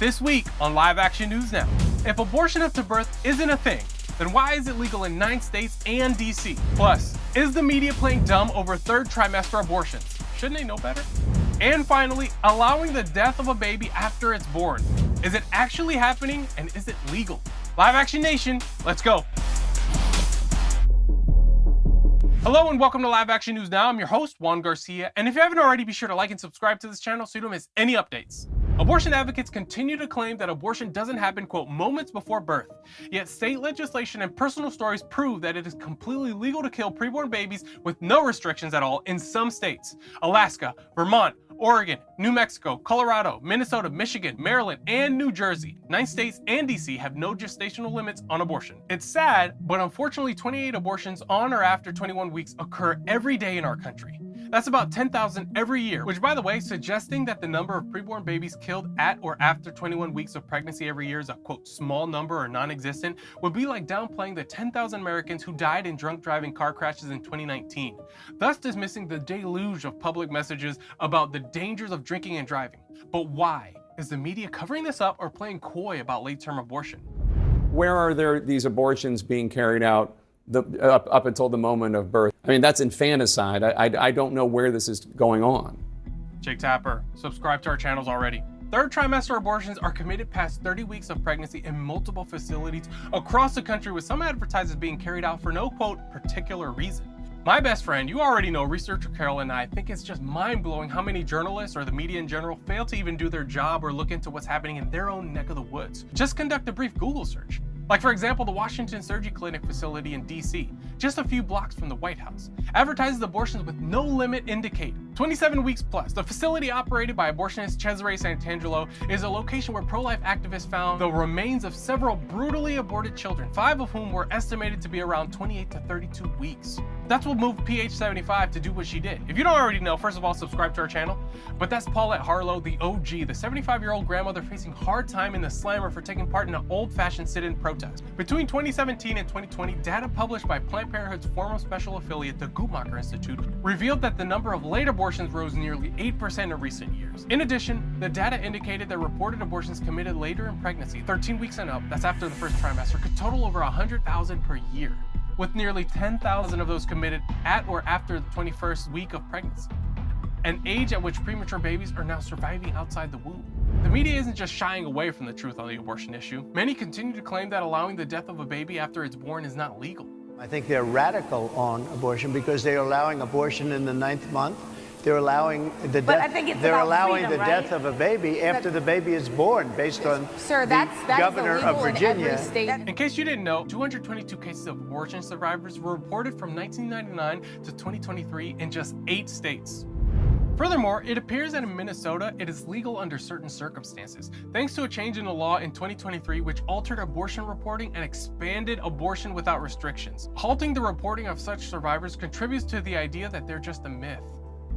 This week on Live Action News Now, if abortion up to birth isn't a thing, then why is it legal in 9 states and DC? Plus, is the media playing dumb over third trimester abortions? Shouldn't they know better? And finally, allowing the death of a baby after it's born. Is it actually happening and is it legal? Live Action Nation, let's go. Hello and welcome to Live Action News Now. I'm your host, Juan Garcia, and if you haven't already, be sure to like and subscribe to this channel so you don't miss any updates. Abortion advocates continue to claim that abortion doesn't happen, quote, moments before birth. Yet state legislation and personal stories prove that it is completely legal to kill preborn babies with no restrictions at all in some states. Alaska, Vermont, Oregon, New Mexico, Colorado, Minnesota, Michigan, Maryland, and New Jersey. 9 states and DC have no gestational limits on abortion. It's sad, but unfortunately 28 abortions on or after 21 weeks occur every day in our country. That's about 10,000 every year, which, by the way, suggesting that the number of preborn babies killed at or after 21 weeks of pregnancy every year is a, quote, small number or non-existent would be like downplaying the 10,000 Americans who died in drunk driving car crashes in 2019, thus dismissing the deluge of public messages about the dangers of drinking and driving. But why? Is the media covering this up or playing coy about late-term abortion? Where are these abortions being carried out up until the moment of birth? I mean, that's infanticide. I don't know where this is going on. Jake Tapper, subscribe to our channels already. Third trimester abortions are committed past 30 weeks of pregnancy in multiple facilities across the country, with some advertisements being carried out for no, quote, particular reason. My best friend, you already know, researcher Carol, and I think it's just mind-blowing how many journalists or the media in general fail to even do their job or look into what's happening in their own neck of the woods. Just conduct a brief Google search. Like, for example, the Washington Surgery Clinic facility in DC, just a few blocks from the White House, advertises abortions with no limit indicated. 27 weeks plus. The facility, operated by abortionist Cesare Santangelo, is a location where pro-life activists found the remains of several brutally aborted children, 5 of whom were estimated to be around 28 to 32 weeks. That's what moved PH75 to do what she did. If you don't already know, first of all, subscribe to our channel. But that's Paulette Harlow, the OG, the 75-year-old grandmother facing hard time in the slammer for taking part in an old-fashioned sit-in protest. Between 2017 and 2020, data published by Planned Parenthood's former special affiliate, the Guttmacher Institute, revealed that the number of late abortions rose nearly 8% in recent years. In addition, the data indicated that reported abortions committed later in pregnancy, 13 weeks and up, that's after the first trimester, could total over 100,000 per year, with nearly 10,000 of those committed at or after the 21st week of pregnancy, an age at which premature babies are now surviving outside the womb. The media isn't just shying away from the truth on the abortion issue. Many continue to claim that allowing the death of a baby after it's born is not legal. I think they're radical on abortion because they're allowing abortion in the 9th month. They're allowing the death of a baby after the baby is born, based on the governor of Virginia. In case you didn't know, 222 cases of abortion survivors were reported from 1999 to 2023 in just 8 states. Furthermore, it appears that in Minnesota, it is legal under certain circumstances, thanks to a change in the law in 2023 which altered abortion reporting and expanded abortion without restrictions. Halting the reporting of such survivors contributes to the idea that they're just a myth.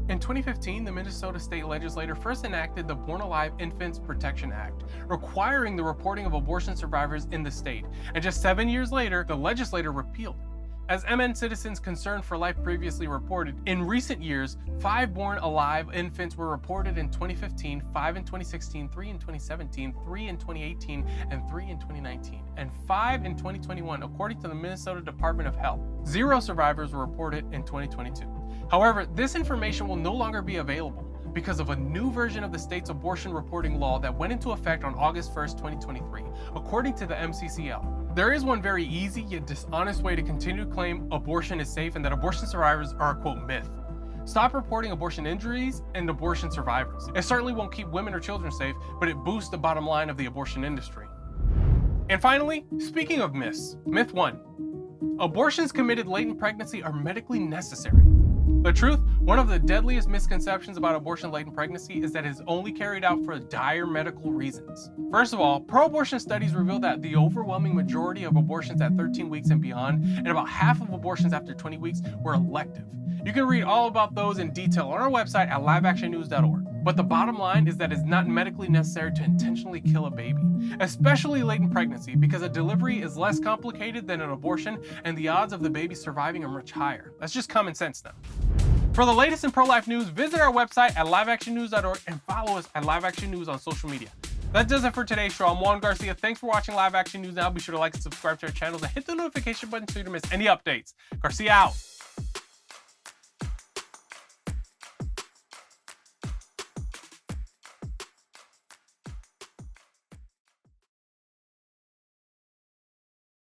In 2015, the Minnesota state legislature first enacted the Born Alive Infants Protection Act, requiring the reporting of abortion survivors in the state, and just 7 years later, the legislature repealed it. As MN citizens concerned for life previously reported, in recent years, 5 born alive infants were reported in 2015, 5 in 2016, 3 in 2017, 3 in 2018, and 3 in 2019, and 5 in 2021, according to the Minnesota Department of Health. 0 survivors were reported in 2022. However, this information will no longer be available because of a new version of the state's abortion reporting law that went into effect on August 1st, 2023, according to the MCCL. There is one very easy yet dishonest way to continue to claim abortion is safe and that abortion survivors are a, quote, myth. Stop reporting abortion injuries and abortion survivors. It certainly won't keep women or children safe, but it boosts the bottom line of the abortion industry. And finally, speaking of myths, myth 1. Abortions committed late in pregnancy are medically necessary. The truth, one of the deadliest misconceptions about abortion late in pregnancy is that it is only carried out for dire medical reasons. First of all, pro-abortion studies reveal that the overwhelming majority of abortions at 13 weeks and beyond, and about half of abortions after 20 weeks, were elective. You can read all about those in detail on our website at liveactionnews.org. But the bottom line is that it's not medically necessary to intentionally kill a baby, especially late in pregnancy, because a delivery is less complicated than an abortion and the odds of the baby surviving are much higher. That's just common sense now. For the latest in pro-life news, visit our website at liveactionnews.org and follow us at Live Action News on social media. That does it for today's show. I'm Juan Garcia. Thanks for watching Live Action News Now. Be sure to like and subscribe to our channel and hit the notification button so you don't miss any updates. Garcia out.